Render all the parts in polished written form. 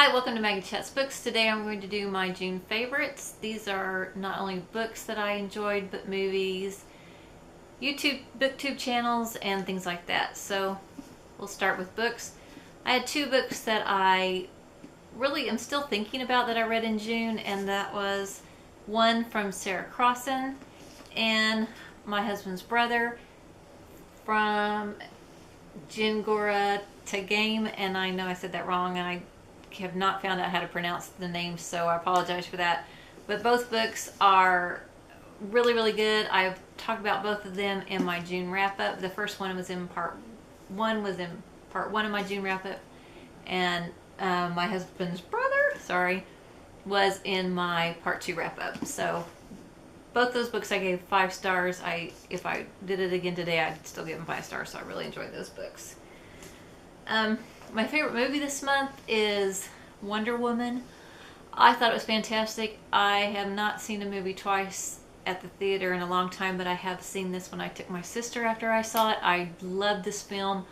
Hi, welcome to Maggie Chats Books. Today I'm going to do my June favorites. These are not only books that I enjoyed, but movies, YouTube, booktube channels, and things like that. So we'll start with books. I had two books that I really am still thinking about that I read in June, and that was one from Sarah Crossan and My Husband's Brother from Gengorah, Tagame, and I know I said that wrong, and I have not found out how to pronounce the names, so I apologize for that. But both books are really, really good. I've talked about both of them in my June wrap-up. The first one was in part one of my June wrap-up, and My Husband's Brother, was in my part 2 wrap-up. So both those books I gave 5 stars. If I did it again today, I'd still give them 5 stars, so I really enjoyed those books. My favorite movie this month is Wonder Woman. I thought it was fantastic. I have not seen a movie twice at the theater in a long time, but I have seen this when I took my sister after I saw it. I loved this film.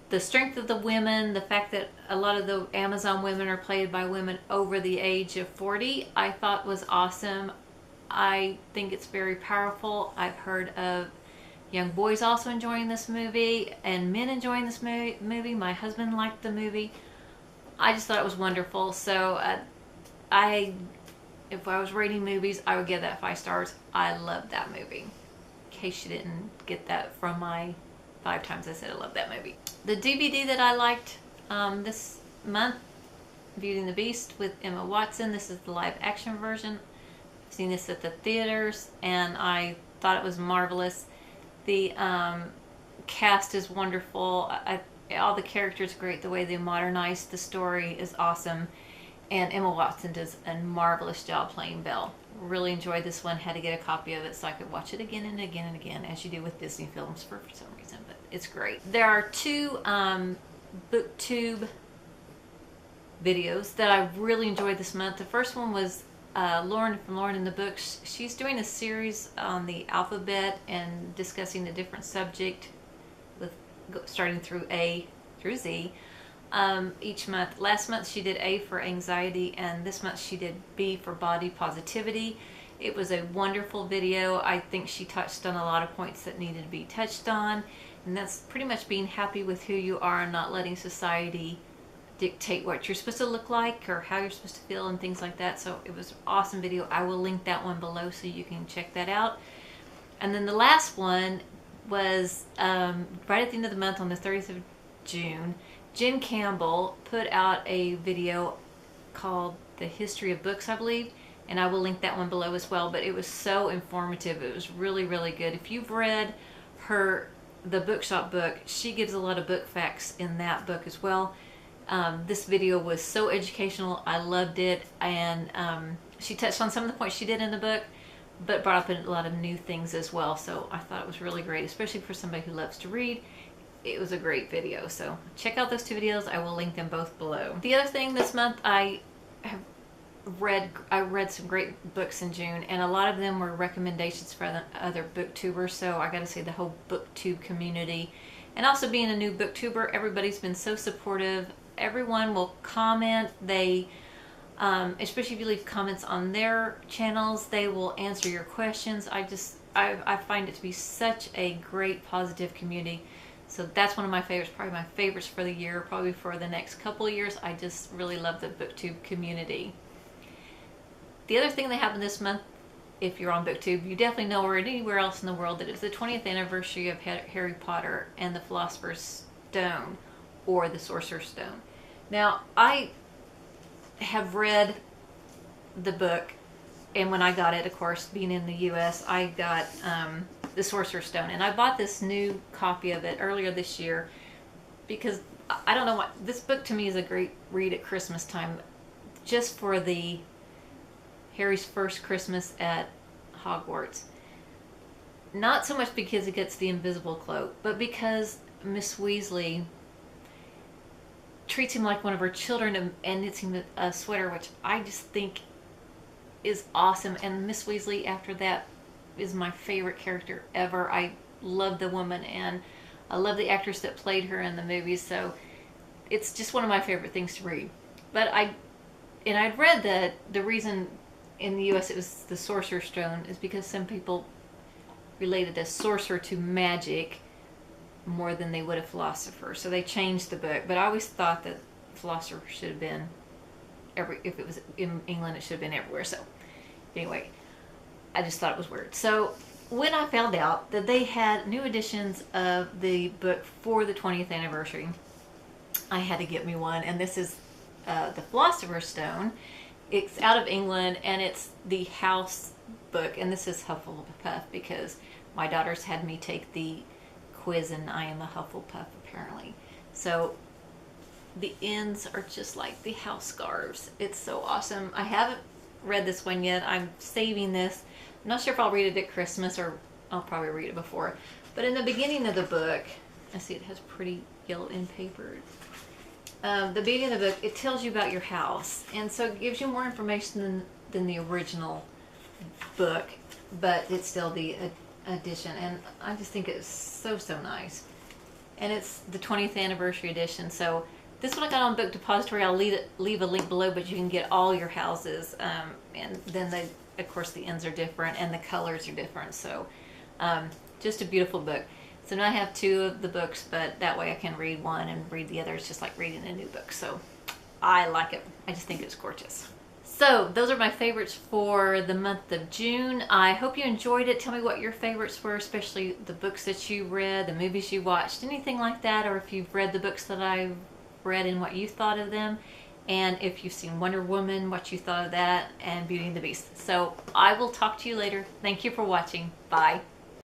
The strength of the women, the fact that a lot of the Amazon women are played by women over the age of 40, I thought was awesome. I think it's very powerful. I've heard of young boys also enjoying this movie and men enjoying this movie. My husband liked the movie. I just thought it was wonderful. So if I was rating movies, I would give that 5 stars. I loved that movie. In case you didn't get that from my 5 times I said I love that movie. The DVD that I liked this month, Beauty and the Beast with Emma Watson. This is the live action version. I've seen this at the theaters and I thought it was marvelous. The cast is wonderful. All the characters are great. The way they modernized the story is awesome. And Emma Watson does a marvelous job playing Belle. Really enjoyed this one. Had to get a copy of it so I could watch it again and again and again, as you do with Disney films for some reason. But it's great. There are 2 booktube videos that I really enjoyed this month. The first one was Lauren from Lauren in the Books. She's doing a series on the alphabet and discussing a different subject with starting through A through Z each month. Last month she did A for anxiety, and this month she did B for body positivity. It was a wonderful video. I think she touched on a lot of points that needed to be touched on, and that's pretty much being happy with who you are and not letting society dictate what you're supposed to look like or how you're supposed to feel and things like that. So it was an awesome video. I will link that one below so you can check that out. And then the last one was right at the end of the month on the 30th of June. Jen Campbell put out a video called The History of Books, I believe, and I will link that one below as well. But it was so informative. It was really, really good. If you've read the Bookshop book, she gives a lot of book facts in that book as well. This video was so educational. I loved it, and she touched on some of the points she did in the book, but brought up a lot of new things as well. So I thought it was really great, especially for somebody who loves to read. It was a great video. So check out those 2 videos. I will link them both below. The other thing this month, I read some great books in June, and a lot of them were recommendations for the other booktubers. So I gotta say, the whole booktube community, and also being a new booktuber, everybody's been so supportive. Everyone will comment. They, especially if you leave comments on their channels, they will answer your questions. I find it to be such a great, positive community. So that's one of my favorites, probably my favorites for the year, probably for the next couple of years. I just really love the booktube community. The other thing that happened this month, if you're on booktube, you definitely know, or anywhere else in the world, that it's the 20th anniversary of Harry Potter and the Philosopher's Stone, or the Sorcerer's Stone. Now, I have read the book, and when I got it, of course, being in the US, I got the Sorcerer's Stone, and I bought this new copy of it earlier this year because I don't know what, this book to me is a great read at Christmas time, just for the Harry's first Christmas at Hogwarts. Not so much because he gets the invisible cloak, but because Miss Weasley treats him like one of her children and knits him a sweater, which I just think is awesome. And Miss Weasley, after that, is my favorite character ever. I love the woman, and I love the actress that played her in the movies, so it's just one of my favorite things to read. But I'd read that the reason in the U.S. it was the Sorcerer's Stone is because some people related a sorcerer to magic more than they would a philosopher. So they changed the book. But I always thought that philosopher should have been if it was in England, it should have been everywhere. So anyway, I just thought it was weird. So when I found out that they had new editions of the book for the 20th anniversary, I had to get me one. And this is the Philosopher's Stone. It's out of England, and it's the house book. And this is Hufflepuff because my daughters had me take the quiz, and I am a Hufflepuff apparently. So the ends are just like the house scarves. It's so awesome. I haven't read this one yet. I'm saving this. I'm not sure if I'll read it at Christmas, or I'll probably read it before. But in the beginning of the book, I see it has pretty yellow end paper. The beginning of the book, it tells you about your house, and so it gives you more information than the original book, but it's still the edition, and I just think it's so nice. And it's the 20th anniversary edition. So this one I got on Book Depository. I'll leave a link below, but you can get all your houses, and then of course the ends are different and the colors are different. So just a beautiful book. So now I have two of the books, but that way I can read one and read the other. It's just like reading a new book. So I like it. I just think it's gorgeous. So those are my favorites for the month of June. I hope you enjoyed it. Tell me what your favorites were, especially the books that you read, the movies you watched, anything like that, or if you've read the books that I've read and what you thought of them. And if you've seen Wonder Woman, what you thought of that, and Beauty and the Beast. So I will talk to you later. Thank you for watching. Bye.